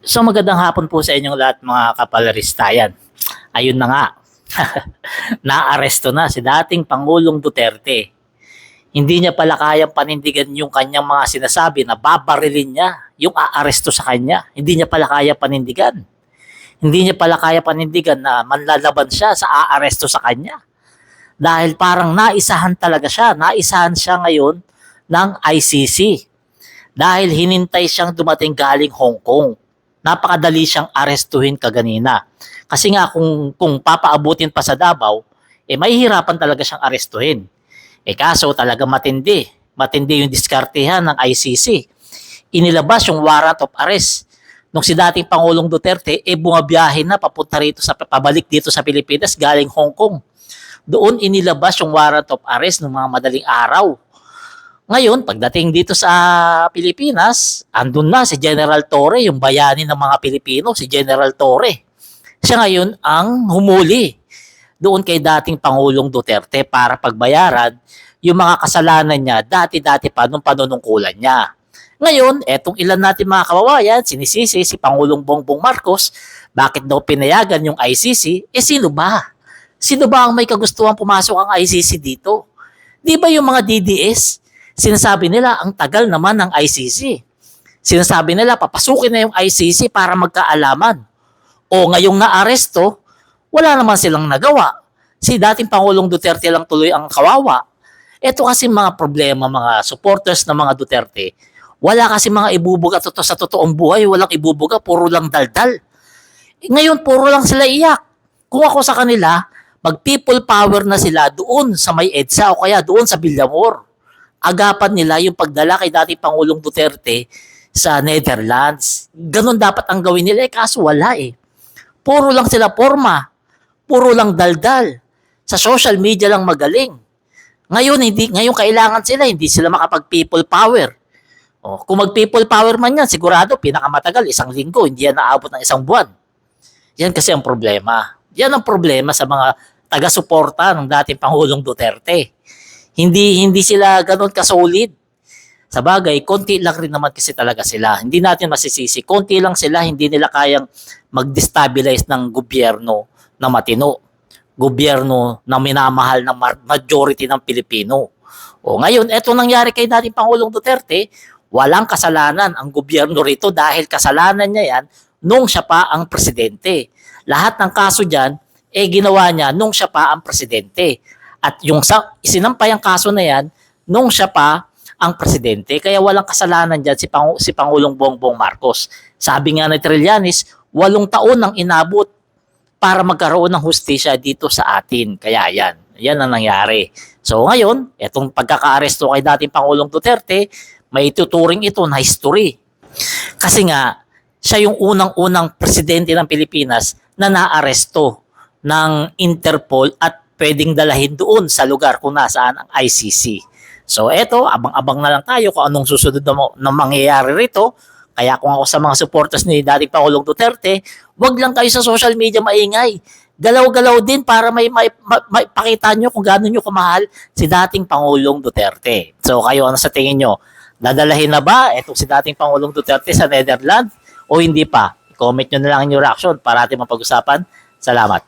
So magandang hapon po sa inyong lahat mga kapalaristayan. Ayun na nga, naaresto na si dating Pangulong Duterte. Hindi niya pala kayang panindigan yung kanyang mga sinasabi na babarilin niya yung aaresto sa kanya. Hindi niya pala kaya panindigan. Hindi niya pala kaya panindigan na manlalaban siya sa aaresto sa kanya. Dahil parang naisahan talaga siya. Naisahan siya ngayon ng ICC. Dahil hinintay siyang dumating galing Hong Kong. Napakadali siyang arestuhin kaganina. Kasi nga kung papaabutin pa sa Davao, mahihirapan talaga siyang arestuhin. Kaso talaga matindi. Matindi yung diskartehan ng ICC. Inilabas yung warrant of arrest. Nung si dating Pangulong Duterte, bumabiyahe na papunta rito pabalik dito sa Pilipinas galing Hong Kong. Doon inilabas yung warrant of arrest ng mga madaling araw. Ngayon, pagdating dito sa Pilipinas, andun na si General Torre, yung bayani ng mga Pilipino, si General Torre. Siya ngayon ang humuli doon kay dating Pangulong Duterte para pagbayaran yung mga kasalanan niya dati-dati pa nung panunungkulan niya. Ngayon, etong ilan natin mga kababayan, sinisisi si Pangulong Bongbong Marcos, bakit daw pinayagan yung ICC? Sino ba? Sino ba ang may kagustuhan pumasok ang ICC dito? Di ba yung mga DDS? Sinasabi nila, ang tagal naman ng ICC. Sinasabi nila, papasukin na yung ICC para magkaalaman. O ngayong naaresto, wala naman silang nagawa. Si dating Pangulong Duterte lang tuloy ang kawawa. Ito kasi mga problema, mga supporters ng mga Duterte. Wala kasi mga ibubuga sa totoong buhay. Walang ibubuga, puro lang daldal. Ngayon, puro lang sila iyak. Kung ako sa kanila, mag-people power na sila doon sa may EDSA o kaya doon sa Villamor. Agapan nila yung pagdala kay dating Pangulong Duterte sa Netherlands. Ganon dapat ang gawin nila, kaso wala Puro lang sila forma. Puro lang daldal. Sa social media lang magaling. Ngayon kailangan sila, hindi sila makapag-people power. Kung mag-people power man yan, sigurado pinakamatagal, 1 linggo, hindi yan naabot ng 1 buwan. Yan kasi ang problema. Yan ang problema sa mga taga-suporta ng dating Pangulong Duterte. Hindi sila ganoon kasolid. Sa bagay, konti lang rin naman kasi talaga sila. Hindi natin masisisi. Konti lang sila, hindi nila kayang mag-destabilize ng gobyerno na matino. Gobyerno na minamahal ng majority ng Pilipino. Ngayon, eto nangyari kay dating Pangulong Duterte, walang kasalanan ang gobyerno rito dahil kasalanan niya yan nung siya pa ang presidente. Lahat ng kaso dyan, ginawa niya nung siya pa ang presidente. At yung isinampay ang kaso na yan nung siya pa ang presidente. Kaya walang kasalanan dyan si Pangulong Bongbong Marcos. Sabi nga ni Trillanes, 8 taon ang inabot para magkaroon ng hustisya dito sa atin. Kaya yan ang nangyari. So ngayon, etong pagkakaaresto kay dating Pangulong Duterte, may tuturing ito na history. Kasi nga, siya yung unang-unang presidente ng Pilipinas na naaresto ng Interpol at pwedeng dalahin doon sa lugar kung nasaan ang ICC. So eto, abang-abang na lang tayo kung anong susunod na mangyayari rito. Kaya kung ako sa mga supporters ni dating Pangulong Duterte, wag lang kayo sa social media maingay. Galaw-galaw din para may pakita nyo kung gaano nyo kamahal si dating Pangulong Duterte. So kayo, ano sa tingin nyo? Dadalahin na ba etong si dating Pangulong Duterte sa Netherlands o hindi pa? Comment nyo na lang yung reaction para natin mapag-usapan. Salamat.